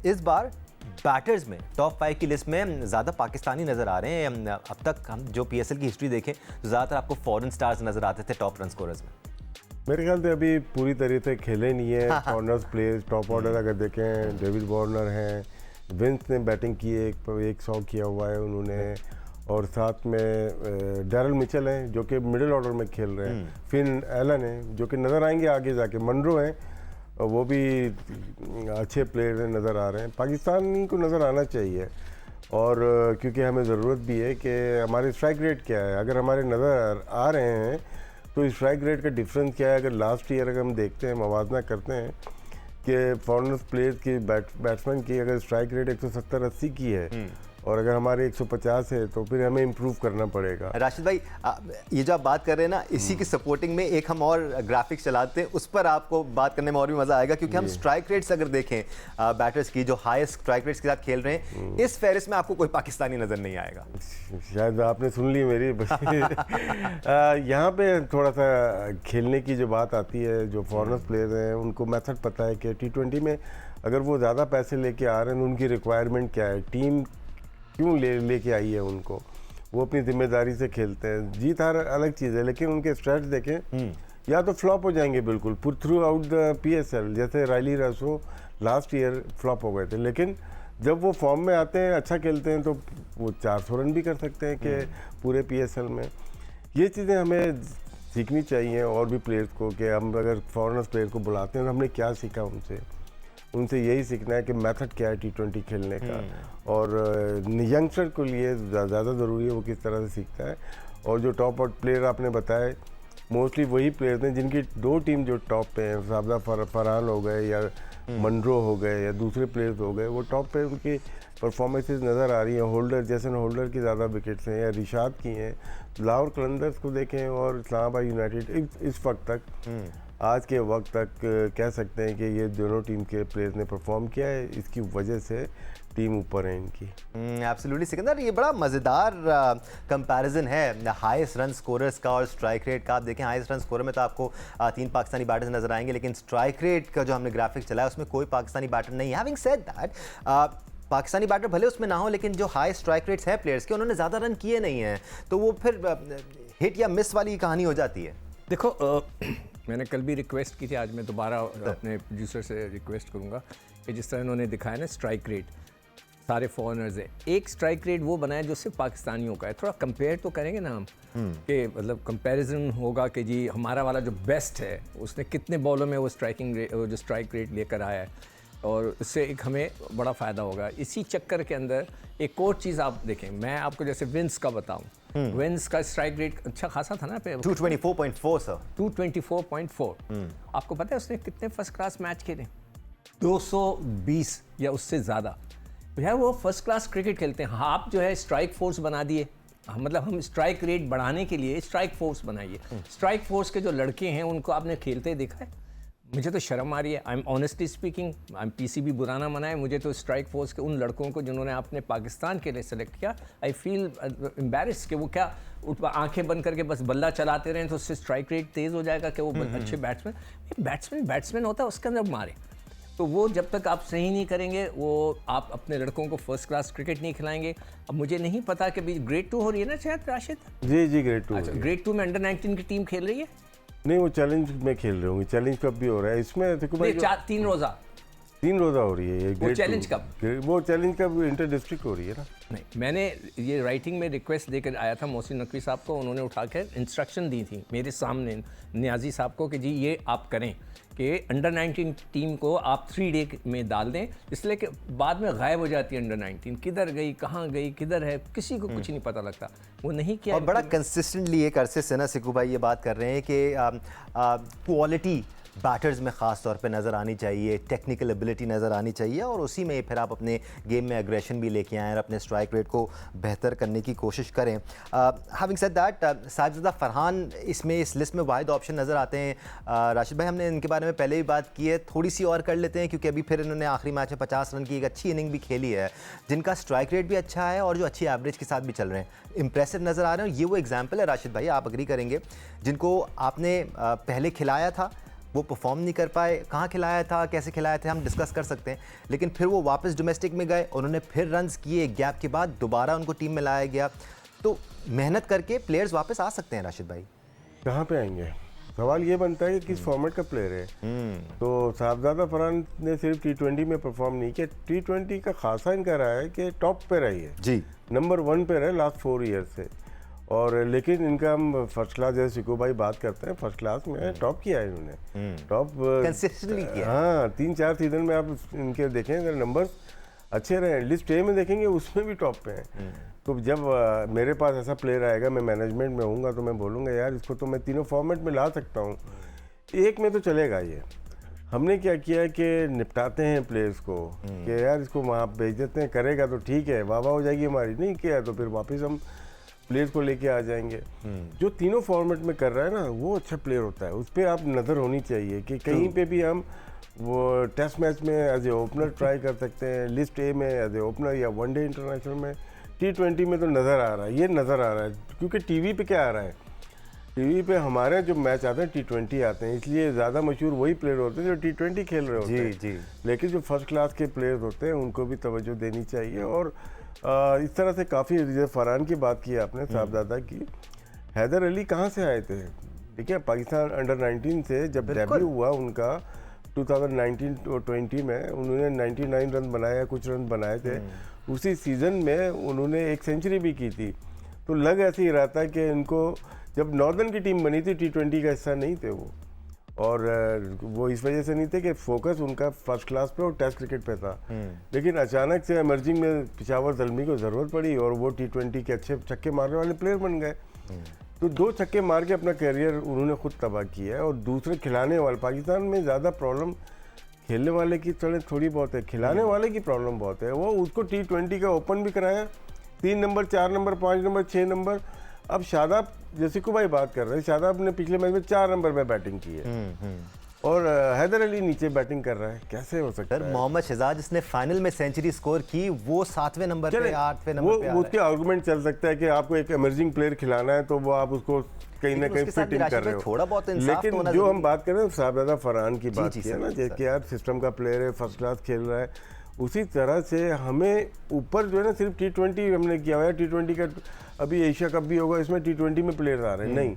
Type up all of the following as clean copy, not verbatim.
इस बार बैटर्स में टॉप 5 की लिस्ट में ज़्यादा पाकिस्तानी नज़र आ रहे हैं। अब तक हम जो पीएसएल की हिस्ट्री देखें तो ज़्यादातर आपको फॉरेन स्टार्स नज़र आते थे टॉप रन स्कोरर्स में। मेरे ख्याल से अभी पूरी तरह से खेले नहीं है। कॉर्नर्स प्लेयर्स टॉप ऑर्डर अगर देखें, डेविड वार्नर हैं, विंस ने बैटिंग की, एक 100 किया हुआ है उन्होंने, और साथ में डैरल मिचेल हैं जो कि मिडिल ऑर्डर में खेल रहे हैं, फिन एलन है जो कि नज़र आएंगे आगे जाके, मनरो हैं वो भी अच्छे प्लेयर नज़र आ रहे हैं। पाकिस्तानी को नज़र आना चाहिए, और क्योंकि हमें ज़रूरत भी है कि हमारे स्ट्राइक रेट क्या है। अगर हमारे नज़र आ रहे हैं तो स्ट्राइक रेट का डिफरेंस क्या है। अगर लास्ट ईयर अगर हम देखते हैं, मवाजना करते हैं कि फॉरेनर्स प्लेयर्स की बैट्समैन की अगर स्ट्राइक रेट 170-80 की है और अगर हमारे 150 है तो फिर हमें इम्प्रूव करना पड़ेगा। राशिद भाई, ये जो आप बात कर रहे हैं ना, इसी की सपोर्टिंग में एक हम और ग्राफिक्स चलाते हैं, उस पर आपको बात करने में और भी मज़ा आएगा, क्योंकि हम स्ट्राइक रेट्स अगर देखें बैटर्स की जो हाईएस्ट स्ट्राइक रेट्स के साथ खेल रहे हैं, इस फहरिस्त में आपको कोई पाकिस्तानी नज़र नहीं आएगा। शायद आपने सुन ली मेरी यहाँ पे थोड़ा सा खेलने की जो बात आती है, जो फॉरेनर्स प्लेयर हैं उनको मेथड पता है कि T20 में अगर वो ज़्यादा पैसे लेके आ रहे हैं तो उनकी रिक्वायरमेंट क्या है, टीम क्यों लेके आई है उनको, वो अपनी जिम्मेदारी से खेलते हैं। जीत हार अलग चीज़ है, लेकिन उनके स्ट्रेट्स देखें, या तो फ्लॉप हो जाएंगे बिल्कुल थ्रू आउट द PSL, जैसे राइली रसो लास्ट ईयर फ्लॉप हो गए थे, लेकिन जब वो फॉर्म में आते हैं, अच्छा खेलते हैं, तो वो 400 रन भी कर सकते हैं कि पूरे PSL में। ये चीज़ें हमें सीखनी चाहिए और भी प्लेयर्स को, कि हम अगर फॉरेनर्स प्लेयर को बुलाते हैं तो हमने क्या सीखा उनसे यही सीखना है कि मेथड क्या है T20 खेलने का, और यंगस्टर के लिए ज़्यादा ज़रूरी है वो किस तरह से सीखता है। और जो टॉप आउट प्लेयर आपने बताए, मोस्टली वही प्लेयर्स हैं जिनकी दो टीम जो टॉप पे हैं, साबदा फरहान हो गए या मनरो हो गए या दूसरे प्लेयर्स हो गए, वो टॉप पे उनकी परफॉर्मेंसेस नज़र आ रही हैं। होल्डर, जैसे होल्डर की ज़्यादा विकेट्स हैं, या रिशाद की हैं, लाहौर कलंदर्स को देखें और इस्लामाबाद यूनाइटेड इस वक्त तक, आज के वक्त तक कह सकते हैं कि ये दोनों टीम के प्लेयर्स ने परफॉर्म किया है, इसकी वजह से टीम ऊपर है इनकी। एब्सोल्युटली सिकंदर, ये बड़ा मज़ेदार कंपैरिजन है हाईएस्ट रन स्कोरर्स का और स्ट्राइक रेट का। आप देखें हाईएस्ट रन स्कोरर में तो आपको 3 पाकिस्तानी बैटर्स नजर आएंगे, लेकिन स्ट्राइक रेट का जो हमने ग्राफिक्स चलाया उसमें कोई पाकिस्तानी बैटर नहीं है। Having said that, Pakistani batter भले उसमें ना हो, लेकिन जो हाई स्ट्राइक रेट्स हैं प्लेयर्स के, उन्होंने ज़्यादा रन किए नहीं हैं, तो वो फिर हिट या मिस वाली कहानी हो जाती है। देखो, मैंने कल भी रिक्वेस्ट की थी, आज मैं दोबारा अपने प्रोड्यूसर से रिक्वेस्ट करूंगा कि जिस तरह उन्होंने दिखाया ना स्ट्राइक रेट, सारे फॉरेनर्स है, एक स्ट्राइक रेट वो बनाया जो सिर्फ पाकिस्तानियों का है। थोड़ा कंपेयर तो करेंगे ना हम, कि मतलब कंपैरिजन होगा कि जी हमारा वाला जो बेस्ट है उसने कितने बॉलों में वो जो स्ट्राइक रेट लेकर आया है, और उससे एक हमें बड़ा फ़ायदा होगा। इसी चक्कर के अंदर एक और चीज़ आप देखें, मैं आपको जैसे विंस का बताऊं, विंस का स्ट्राइक रेट अच्छा खासा था ना पे 224.4 सर, 224.4। आपको पता है उसने कितने फर्स्ट क्लास मैच खेले? 220 या उससे ज़्यादा। यार वो फर्स्ट क्लास क्रिकेट खेलते हैं। आप जो है स्ट्राइक फोर्स बना दिए, मतलब हम स्ट्राइक रेट बढ़ाने के लिए स्ट्राइक फोर्स बनाइए। स्ट्राइक फोर्स के जो लड़के हैं उनको आपने खेलते देखा है? मुझे तो शर्म आ रही है, I am honestly speaking, I am PCB बुरा ना मनाए, मुझे तो स्ट्राइक फोर्स के उन लड़कों को जिन्होंने आपने पाकिस्तान के लिए सेलेक्ट किया, आई फील एम्बैरेस कि वो क्या आंखें बंद करके बस बल्ला चलाते रहें तो उससे स्ट्राइक रेट तेज़ हो जाएगा कि वो अच्छे बैट्समैन होता है, उसके अंदर मारे। तो वो जब तक आप सही नहीं करेंगे, वो आप अपने लड़कों को फर्स्ट क्लास क्रिकेट नहीं खिलाएंगे। अब मुझे नहीं पता कि भी ग्रेड 2 हो रही है ना शायद राशिद? जी ग्रेड 2। अच्छा, ग्रेड 2 में अंडर 19 की टीम खेल रही है? नहीं, वो चैलेंज में खेल रहे होंगे। चैलेंज कब भी हो रहा है इसमें? देखो भाई, 3 रोज़ा हो रही है ये। वो चैलेंज कब? वो चैलेंज कब इंटर डिस्ट्रिक्ट हो रही है ना? नहीं, मैंने ये राइटिंग में रिक्वेस्ट देकर आया था मोहसिन नकवी साहब को, उन्होंने उठा कर इंस्ट्रक्शन दी थी मेरे सामने नियाजी साहब को कि जी ये आप करें कि अंडर 19 टीम को आप 3 डे में डाल दें, इसलिए कि बाद में गायब हो जाती है अंडर 19, किधर गई, कहाँ गई, किधर है, किसी को कुछ नहीं पता लगता। वो नहीं किया। और बड़ा कंसिस्टेंटली एक अरसे से ना सिकू भाई ये बात कर रहे हैं कि क्वालिटी बैटर्स में ख़ास तौर पे नज़र आनी चाहिए, टेक्निकल एबिलिटी नज़र आनी चाहिए, और उसी में फिर आप अपने गेम में एग्रेशन भी लेके आएँ और अपने स्ट्राइक रेट को बेहतर करने की कोशिश करें। Having said that, Sajida Farhan इसमें इस लिस्ट में वाहिद ऑप्शन नज़र आते हैं। राशिद भाई, हमने इनके बारे में पहले भी बात की है, थोड़ी सी और कर लेते हैं, क्योंकि अभी फिर इन्होंने आखिरी मैच में 50 रन की एक अच्छी इनिंग भी खेली है, जिनका स्ट्राइक रेट भी अच्छा है और जो अच्छी एवरेज के साथ भी चल रहे हैं, इंप्रेसिव नज़र आ रहे हैं। ये वो एग्जाम्पल है राशिद भाई, आप अग्री करेंगे, जिनको आपने पहले खिलाया था, वो परफॉर्म नहीं कर पाए, कहाँ खिलाया था, कैसे खिलाया था, हम डिस्कस कर सकते हैं, लेकिन फिर वो वापस डोमेस्टिक में गए, उन्होंने फिर रन्स किए, गैप के बाद दोबारा उनको टीम में लाया गया। तो मेहनत करके प्लेयर्स वापस आ सकते हैं राशिद भाई। कहाँ पे आएंगे? सवाल ये बनता है कि किस फॉर्मेट का प्लेयर है। तो साहबजादा फरहान ने सिर्फ T20 में परफॉर्म नहीं किया, T20 का खासा इनका रहा है कि टॉप पे रही है जी, नंबर 1 पे रहे लास्ट 4 ईयर से। और लेकिन इनका हम फर्स्ट क्लास, जैसे सिको भाई बात करते हैं, फर्स्ट क्लास में टॉप किया है इन्होंने, टॉप कंसिस्टेंटली किया। हाँ, 3-4 सीजन में आप इनके देखें अगर नंबर्स अच्छे रहे, लिस्ट ए में देखेंगे उसमें भी टॉप पे हैं। तो जब मेरे पास ऐसा प्लेयर आएगा, मैं मैनेजमेंट में होऊंगा, तो मैं बोलूँगा यार इसको तो मैं तीनों फॉर्मेट में ला सकता हूँ, एक में तो चलेगा ये। हमने क्या किया है कि निपटाते हैं प्लेयर्स को कि यार इसको वहाँ भेज देते हैं, करेगा तो ठीक है, वाह वाह हो जाएगी हमारी, नहीं किया तो फिर वापस हम प्लेयर्स को लेके आ जाएंगे। जो तीनों फॉर्मेट में कर रहा है ना, वो अच्छा प्लेयर होता है, उस पर आप नज़र होनी चाहिए कि कहीं पे भी हम वो टेस्ट मैच में एज ए ओपनर ट्राई कर सकते हैं, लिस्ट ए में एज ए ओपनर, या वनडे इंटरनेशनल में। T20 में तो नज़र आ रहा है, ये नज़र आ रहा है, क्योंकि टीवी पे क्या आ रहा है, टीवी पे हमारे जो मैच आते हैं T20 आते हैं, इसलिए ज़्यादा मशहूर वही प्लेयर होते हैं जो T20 खेल रहे होते हैं। जी। लेकिन जो फर्स्ट क्लास के प्लेयर्स होते हैं उनको भी तवज्जो देनी चाहिए। और इस तरह से काफ़ी, जैसे फरहान की बात की आपने, साहबजादा की, हैदर अली कहाँ से आए थे? ठीक है, पाकिस्तान अंडर 19 से जब डेब्यू हुआ उनका 2019-20 में, उन्होंने 99 रन बनाया, कुछ रन बनाए थे। उसी सीज़न में उन्होंने एक सेंचुरी भी की थी। तो लग ऐसे ही रहा था कि इनको, जब नॉर्दर्न की टीम बनी थी T20 का हिस्सा नहीं थे वो, और वो इस वजह से नहीं थे कि फोकस उनका फर्स्ट क्लास पे और टेस्ट क्रिकेट पे था। लेकिन अचानक से इमर्जिंग में पिशावर ज़ल्मी को ज़रूरत पड़ी और वो T20 के अच्छे छक्के मारने वाले प्लेयर बन गए। तो 2 छक्के मार के अपना कैरियर उन्होंने खुद तबाह किया है। और दूसरे खिलाने वाले, पाकिस्तान में ज़्यादा प्रॉब्लम खेलने वाले की थोड़ी बहुत है, खिलाने वाले की प्रॉब्लम बहुत है। वो उसको T20 का ओपन भी कराया, 3 नंबर, 4 नंबर, 5 नंबर, 6 नंबर। अब शादाब, जैसे को भाई बात कर रहे हैं, शादाब ने पिछले मैच में 4 नंबर में बैटिंग की है और हैदर अली नीचे बैटिंग कर रहा है, कैसे हो सकता है? मोहम्मद शहजाद जिसने फाइनल में सेंचुरी स्कोर की, वो 7वें नंबर पे, 8वें नंबर पे, वो उसके आर्गुमेंट चल सकता है कि आपको एक इमर्जिंग प्लेयर खिलाना है तो वो आप उसको कहीं ना कहीं फिट इन कर रहे हो। थोड़ा बहुत इंसाफ तो होना लेकिन जो जरूरी हम बात कर रहे हैं, साहबजादा फरहान की बात जी, की है ना, सर। जैसे यार सिस्टम का प्लेयर है, फर्स्ट क्लास खेल रहा है, उसी तरह से हमें ऊपर जो है ना, सिर्फ T20 हमने किया हुआ है। T20 का अभी एशिया कप भी होगा, इसमें T20 में प्लेयर आ रहे हैं, नहीं,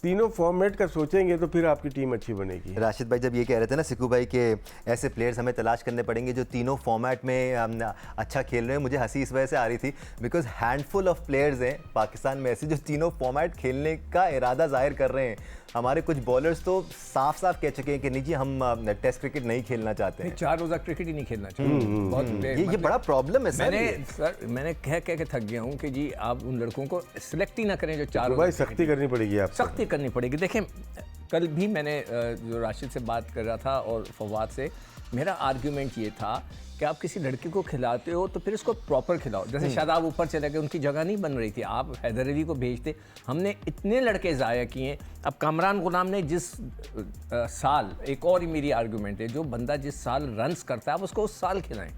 तीनों फॉर्मेट का सोचेंगे तो फिर आपकी टीम अच्छी बनेगी। राशिद भाई जब ये कह रहे थे ना सिकू भाई के ऐसे प्लेयर्स हमें तलाश करने पड़ेंगे जो तीनों फॉर्मेट में अच्छा खेल रहे हैं, मुझे हंसी इस वजह से आ रही थी बिकॉज हैंडफुल ऑफ प्लेयर्स हैं पाकिस्तान में ऐसे जो तीनों फॉर्मेट खेलने का इरादा जाहिर कर रहे हैं। हमारे कुछ बॉलर्स तो साफ साफ कह चुके हैं कि नहीं जी, हम टेस्ट क्रिकेट नहीं खेलना चाहते हैं, 4 रोज़ा क्रिकेट ही नहीं खेलना चाहिए। बहुत ये बड़ा प्रॉब्लम है मैंने कह के थक गया हूँ कि जी आप उन लड़कों को सिलेक्ट ही ना करें जो 4 भाई सख्ती करनी पड़ेगी, आप सख्ती करनी पड़ेगी। देखें, कल भी मैंने जो राशिद से बात कर रहा था और फवाद से, मेरा आर्ग्यूमेंट ये था कि आप किसी लड़के को खिलाते हो तो फिर उसको प्रॉपर खिलाओ। जैसे शादाब ऊपर चले गए, उनकी जगह नहीं बन रही थी, आप हैदर अली को भेजते। हमने इतने लड़के ज़ाया किए। अब कामरान गुलाम ने जिस साल, एक और ही मेरी आर्गूमेंट है, जो बंदा जिस साल रन्स करता है आप उसको उस साल खिलाएं।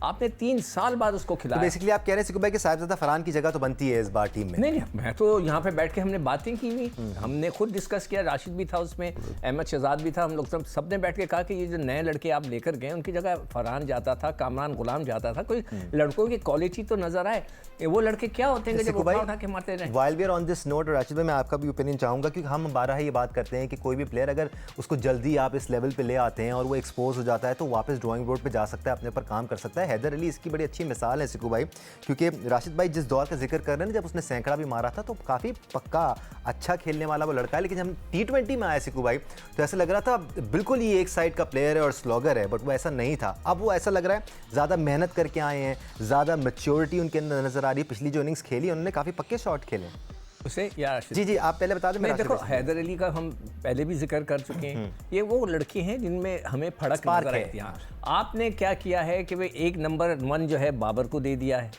आपने 3 साल बाद उसको खिलाया। तो बेसिकली आप कह रहे हैं सिकू भाई कि साहबजादा फरहान की जगह तो बनती है इस बार टीम में। नहीं, मैं तो यहाँ पे बैठ के हमने बातें की हुई, हमने खुद डिस्कस किया, राशिद भी था उसमें, अहमद शहजाद भी था, हम लोग सब ने बैठ के कहा कि ये जो नए लड़के आप लेकर गए उनकी जगह फरहान जाता था, कामरान गुलाम जाता था, कोई लड़कों की क्वालिटी तो नजर आए। वो लड़के क्या होते हैं जब उठा के मारते रहे। While we are on this note, Rashid भाई मैं आपका भी ओपिनियन चाहूँगा, क्योंकि हम बारह ये बात करते हैं कि कोई भी प्लेयर अगर उसको जल्दी आप इस लेवल पे ले आते हैं और वो एक्सपोज हो जाता है तो वापस ड्राइंग बोर्ड पे जा सकता है, अपने ऊपर काम कर सकता है। हैदर अली इसकी बड़ी अच्छी मिसाल है सिकू भाई, क्योंकि राशिद भाई जिस दौर का जिक्र कर रहे हैं, जब उसने सैकड़ा भी मारा था तो काफ़ी पक्का अच्छा खेलने वाला वो लड़का है। लेकिन हम T20 में आए सिकू भाई तो ऐसा लग रहा था बिल्कुल ही एक साइड का प्लेयर है और स्लॉगर है, बट वो ऐसा नहीं था। अब वो ऐसा लग रहा है ज़्यादा मेहनत करके आए हैं, ज़्यादा मैच्योरिटी उनके अंदर नजर आ रही है। पिछली जो इनिंग्स खेली उन्होंने काफ़ी पक्के शॉट खेले उसे। या जी आप पहले बता दें। मैं देखो, हैदर अली का हम पहले भी जिक्र कर चुके हैं, ये वो लड़के हैं जिनमें हमें फड़क नजर आई थी। आपने क्या किया है कि वे एक नंबर 1 जो है बाबर को दे दिया है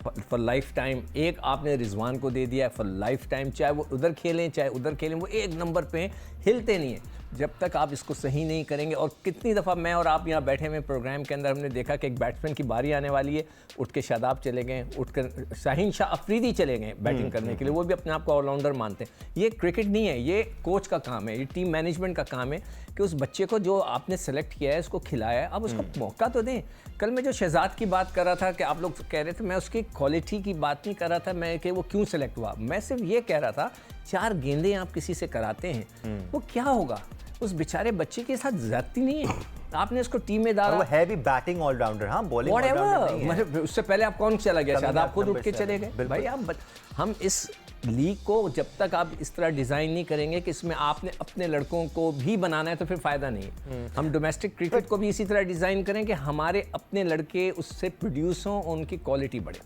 फॉर लाइफ टाइम, एक आपने रिजवान को दे दिया है फॉर लाइफ टाइम, चाहे वो उधर खेलें चाहे उधर खेलें, वो एक नंबर पे हिलते नहीं है जब तक आप इसको सही नहीं करेंगे। और कितनी दफ़ा मैं और आप यहाँ बैठे हुए प्रोग्राम के अंदर हमने देखा कि एक बैट्समैन की बारी आने वाली है, उठ के शादाब चले गए, उठ कर शाहीन शाह अफरीदी चले गए बैटिंग करने के लिए, वो भी अपने आप को ऑलराउंडर मानते हैं। ये क्रिकेट नहीं है, ये कोच का काम है, ये टीम मैनेजमेंट का काम है कि उस बच्चे को जो आपने सेलेक्ट किया है, उसको खिलाया है, अब उसको मौका तो दें। कल मैं जो शहजाद की बात कर रहा था कि आप लोग कह रहे थे, मैं उसकी क्वालिटी की बात नहीं कर रहा था, मैं कि वो क्यों सेलेक्ट हुआ, मैं सिर्फ ये कह रहा था 4 गेंदें आप किसी से कराते हैं वो क्या होगा, उस बेचारे बच्चे के साथ ज्यादती नहीं है, आपने उसको टीम में डाला, वो है भी बैटिंग ऑलराउंडर, हाँ बॉलिंग ऑलराउंडर नहीं है। मतलब उससे पहले आप कौन चला गया, शायद आप खुद उठ के चले गए। बिल्कुल। भाई आप हम इस लीग को जब तक आप इस तरह डिज़ाइन नहीं करेंगे कि इसमें आपने अपने लड़कों को भी बनाना है तो फिर फ़ायदा नहीं है। हम डोमेस्टिक क्रिकेट को भी इसी तरह डिज़ाइन करें कि हमारे अपने लड़के उससे प्रोड्यूस हों, उनकी क्वालिटी बढ़े।